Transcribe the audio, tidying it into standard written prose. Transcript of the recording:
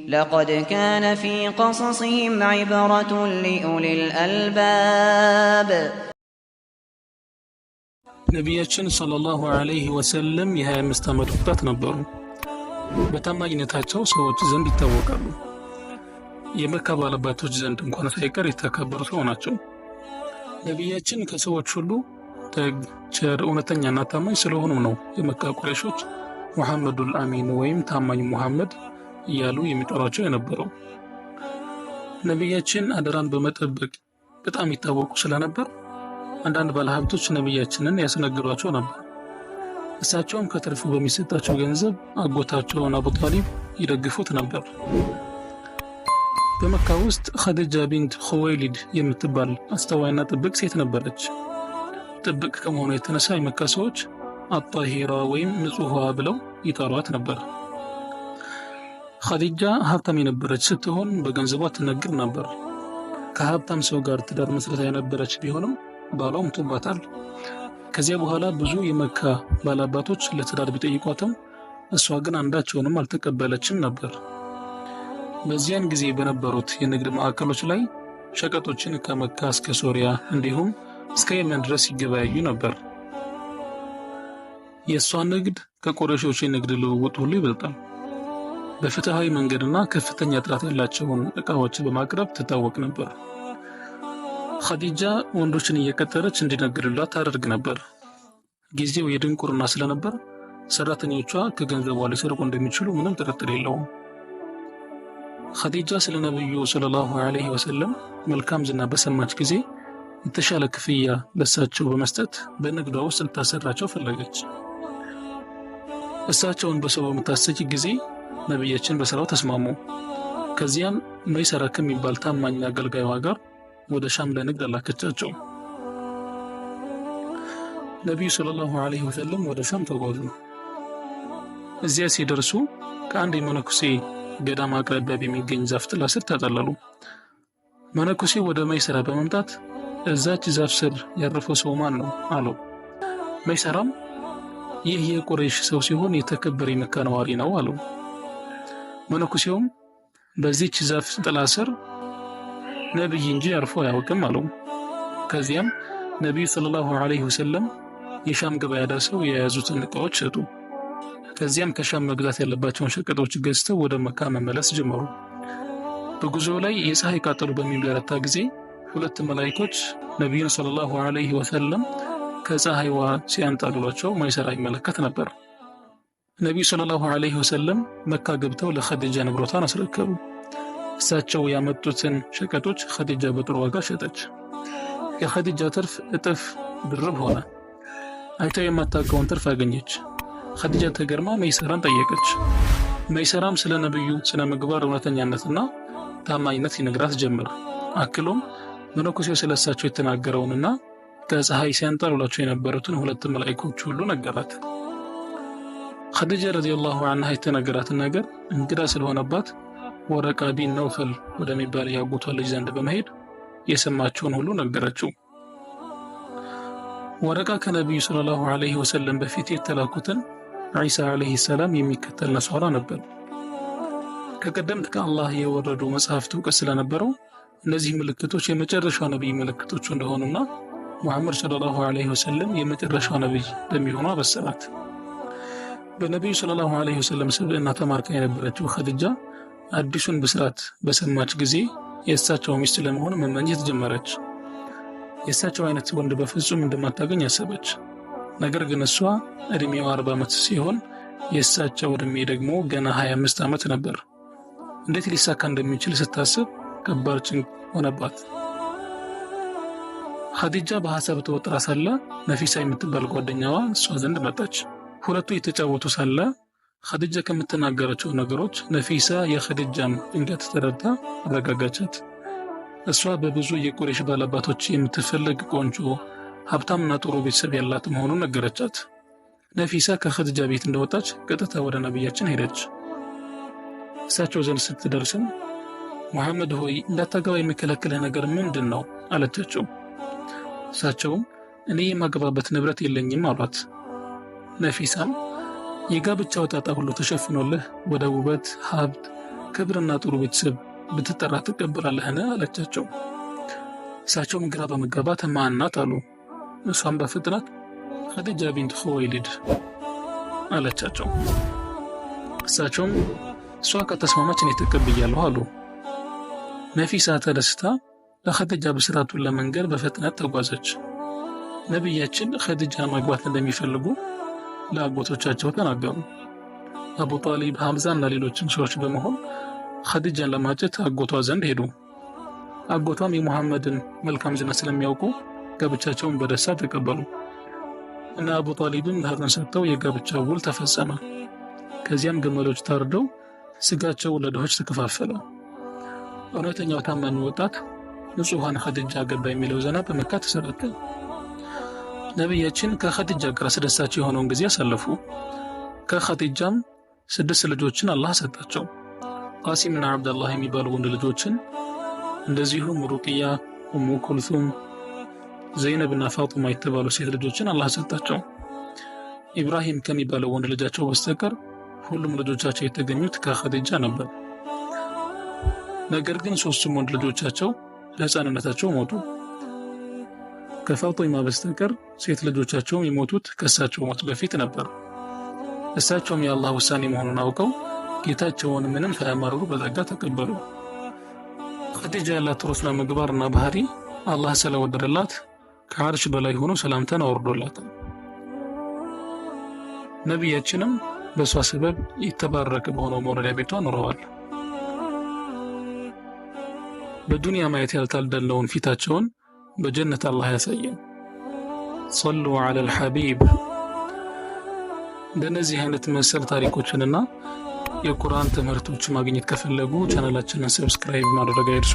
لقد كان في قصصهم عبرة لأولي الألباب ነቢያችን ሰለላሁ ዐለይሂ ወሰለም የ25 ዓመት ወጣት ነበሩ። በታማኝነታቸው ሰዎች ዘንድ ይታወቃሉ። የመካ ባለባቶች ዘንድ እንኳን ሳይቀር የተከበሩ ሰው ናቸው። ነቢያችን ከሰዎች ሁሉ ደግ፣ ቸር፣ እውነተኛና ታማኝ ስለሆኑ ነው የመካ ቁረይሾች ሙሐመዱል አሚን ወይም ታማኝ ሙሐመድ እያሉ የሚጠሯቸው የነበረው። ነቢያችን አደራን በመጠበቅ በጣም ይታወቁ ስለነበር አንዳንድ ባለሀብቶች ነቢያችንን ያስነግሯቸው ነበር። እሳቸውም ከትርፉ በሚሰጣቸው ገንዘብ አጎታቸውን አቡ ጣሊብ ይደግፉት ነበር። በመካ ውስጥ ኸዲጃ ቢንት ኹወይሊድ የምትባል አስተዋይና ጥብቅ ሴት ነበረች። ጥብቅ ከመሆኑ የተነሳ የመካ ሰዎች አጣሂራ ወይም ንጹህ ብለው ይጠሯት ነበር። ኸዲጃ ሀብታም የነበረች ስትሆን በገንዘቧ ትነግር ነበር። ከሀብታም ሰው ጋር ትዳር መስረታ የነበረች ቢሆንም ባሏ ሞቶባታል። ከዚያ በኋላ ብዙ የመካ ባላባቶች ለትዳር ቢጠይቋትም እሷ ግን አንዳቸውንም አልተቀበለችም ነበር። በዚያን ጊዜ በነበሩት የንግድ ማዕከሎች ላይ ሸቀጦችን ከመካ እስከ ሶሪያ እንዲሁም እስከ የመን ድረስ ይገበያዩ ነበር። የእሷ ንግድ ከቁረይሾች የንግድ ልውውጥ ሁሉ ይበልጣል። በፍትሃዊ መንገድና ከፍተኛ ጥራት ያላቸውን ዕቃዎች በማቅረብ ትታወቅ ነበር። ኸዲጃ ወንዶችን እየቀጠረች እንዲነግዱላት ታደርግ ነበር። ጊዜው የድንቁርና ስለነበር ሰራተኞቿ ከገንዘቧ ሊሰርቁ እንደሚችሉ ምንም ጥርጥር የለውም። ኸዲጃ ስለ ነብዩ ሰለላሁ ዐለይሂ ወሰለም መልካም ዝና በሰማች ጊዜ የተሻለ ክፍያ ለሳቸው በመስጠት በንግዷ ውስጥ ልታሰራቸው ፈለገች። እሳቸውን በሰው በምታሰጅ ጊዜ ነቢያችን በስራው ተስማሙ። ከዚያም መይሰራ ከሚባል ታማኝ አገልጋይዋ ጋር ወደ ሻም ለንግድ አላከቻቸው። ነቢዩ ሰለላሁ ዐለይሂ ወሰለም ወደ ሻም ተጓዙ። እዚያ ሲደርሱ ከአንድ የመነኩሴ ገዳም አቅራቢያ በሚገኝ ዛፍ ጥላ ስር ተጠለሉ። መነኩሴ ወደ መይሰራ በመምጣት እዛች ዛፍ ስር ያረፈው ሰው ማን ነው አለው። መይሰራም ይህ የቁረይሽ ሰው ሲሆን የተከበረ የመካ ነዋሪ ነው አለው። መነኩሴውም በዚህች ዛፍ ጥላ ስር ነብይ እንጂ አርፎ አያውቅም አለው። ከዚያም ነቢዩ ሰለላሁ ዐለይሂ ወሰለም የሻም ገበያ ደርሰው የያዙትን ዕቃዎች ሸጡ። ከዚያም ከሻም መግዛት ያለባቸውን ሸቀጦች ገዝተው ወደ መካ መመለስ ጀመሩ። በጉዞ ላይ የፀሐይ ቃጠሎ በሚበረታ ጊዜ ሁለት መላእክቶች ነቢዩን ሰለላሁ ዐለይሂ ወሰለም ከፀሐይዋ ሲያንጣልሏቸው መይሰራ ይመለከት ነበር። ነቢዩ ሰለላሁ ዐለይሂ ወሰለም መካ ገብተው ለኸዲጃ ንብረቷን አስረከቡ። እሳቸው ያመጡትን ሸቀጦች ኸዲጃ በጥሩ ዋጋ ሸጠች። የኸዲጃ ትርፍ እጥፍ ድርብ ሆነ። አይተው የማታውቀውን ትርፍ አገኘች። ኸዲጃ ተገርማ መይሰራን ጠየቀች። መይሰራም ስለ ነብዩ ስነ ምግባር እውነተኛነትና ታማኝነት ይነግራት ጀመር። አክሎም መነኩሴው ስለ እሳቸው የተናገረውንና ከፀሐይ ሲያንጣልሏቸው የነበሩትን ሁለት መላእክቶች ሁሉ ነገራት። ኸዲጃ ረዲየላሁ ዐንሃ የተነገራትን ነገር እንግዳ ስለሆነባት ወረቃ ቢን ነውፈል ወደሚባል ያጎቷ ልጅ ዘንድ በመሄድ የሰማቸውን ሁሉ ነገረችው። ወረቃ ከነቢዩ ሰለላሁ ዐለይሂ ወሰለም በፊት የተላኩትን ዒሳ ዐለይሂ ሰላም የሚከተል ነሷራ ነበር። ከቀደምት ከአላህ የወረዱ መጽሐፍት እውቀት ስለነበረው እነዚህ ምልክቶች የመጨረሻው ነቢይ ምልክቶች እንደሆኑና ሙሐመድ ሰለላሁ ዐለይሂ ወሰለም የመጨረሻው ነቢይ እንደሚሆኑ አበሰራት። በነቢዩ ሰለላሁ ዐለይሂ ወሰለም ስብዕና ተማርካ የነበረችው ኸዲጃ አዲሱን ብስራት በሰማች ጊዜ የእሳቸው ሚስት ለመሆን መመኘት ጀመረች። የእሳቸው አይነት ወንድ በፍጹም እንደማታገኝ አሰበች። ነገር ግን እሷ እድሜዋ 40 ዓመት ሲሆን የእሳቸው እድሜ ደግሞ ገና 25 ዓመት ነበር። እንዴት ሊሳካ እንደሚችል ስታስብ ከባድ ጭንቅ ሆነባት። ኸዲጃ በሐሳብ ተወጥራ ሳለ ነፊሳ የምትባል ጓደኛዋ እሷ ዘንድ መጣች። ሁለቱ የተጫወቱ ሳለ ኸዲጃ ከምትናገራቸው ነገሮች ነፊሳ የኸዲጃን ድንገት ተረድታ አረጋጋቻት። እሷ በብዙ የቁረይሽ ባላባቶች የምትፈልግ ቆንጆ ሀብታምና ጥሩ ቤተሰብ ያላት መሆኑን ነገረቻት። ነፊሳ ከኸዲጃ ቤት እንደወጣች ቀጥታ ወደ ነቢያችን ሄደች። እሳቸው ዘንድ ስትደርስም ሙሐመድ ሆይ እንዳታገባ የሚከለክልህ ነገር ምንድን ነው አለቻቸው። እሳቸውም እኔ የማገባበት ንብረት የለኝም አሏት። ነፊሳም የጋብቻው ጣጣ ሁሉ ተሸፍኖልህ ወደ ውበት፣ ሀብት፣ ክብርና ጥሩ ቤተሰብ ብትጠራ ትቀበላለህን አለቻቸው። እሳቸውም ግራ በመጋባት ማን ናት አሉ። እሷም በፍጥነት ኸዲጃ ቢንት ኹወይሊድ አለቻቸው። እሳቸውም እሷ ከተስማማች እኔ ተቀብያለሁ አሉ። ነፊሳ ተደስታ ለኸዲጃ ብስራቱን ለመንገር በፍጥነት ተጓዘች። ነቢያችን ኸዲጃን ማግባት እንደሚፈልጉ ለአጎቶቻቸው ተናገሩ። አቡ ጣሊብ፣ ሐምዛና ሌሎችም ሰዎች በመሆን ኸዲጃን ለማጨት አጎቷ ዘንድ ሄዱ። አጎቷም የሙሐመድን መልካም ዝና ስለሚያውቁ ጋብቻቸውን በደስታ ተቀበሉ እና አቡ ጣሊብም ሀዘን ሰጥተው የጋብቻው ውል ተፈጸመ። ከዚያም ግመሎች ታርደው ስጋቸው ለድሆች ተከፋፈለ። እውነተኛው ታማኝ ወጣት ንጹሃን ኸዲጃ ገባ የሚለው ዜና በመካ ተሰራጨ። ነቢያችን ከኸዲጃ ጋር አስደሳች የሆነውን ጊዜ አሳለፉ። ከኸዲጃም 6 ልጆችን አላህ ሰጣቸው። ቃሲምና አብደላህ የሚባሉ ወንድ ልጆችን፣ እንደዚሁም ሩቅያ፣ ኡሙ ኩልሱም፣ ዘይነብና ፋጡማ የተባሉ ሴት ልጆችን አላህ ሰጣቸው። ኢብራሂም ከሚባለው ወንድ ልጃቸው በስተቀር ሁሉም ልጆቻቸው የተገኙት ከኸዲጃ ነበር። ነገር ግን 3ቱም ወንድ ልጆቻቸው ለሕፃንነታቸው ሞቱ። ከፋጡማ በስተቀር ሴት ልጆቻቸው የሞቱት ከእሳቸው ሞት በፊት ነበር። እሳቸውም የአላህ ውሳኔ መሆኑን አውቀው ጌታቸውን ምንም ሳያማርሩ በጸጋ ተቀበሉ። ኸዲጃ ያላት ጥሩ ምግባርና ባህሪ አላህ ስለወደደላት ከዓርሽ በላይ ሆኖ ሰላምታን አወርዶላታል። ነቢያችንም በሷ ሰበብ የተባረከ በሆነው መኖሪያ ቤቷ ኖረዋል። በዱንያ ማየት ያልታደለውን ፊታቸውን በጀነት አላህ ያሳየን። ሰሉ ዐለል ሐቢብ። እንደነዚህ አይነት መሰል ታሪኮችንና የቁርአን ትምህርቶች ማግኘት ከፈለጉ ቻናላችንን ሰብስክራይብ ማድረግ አይርሱ።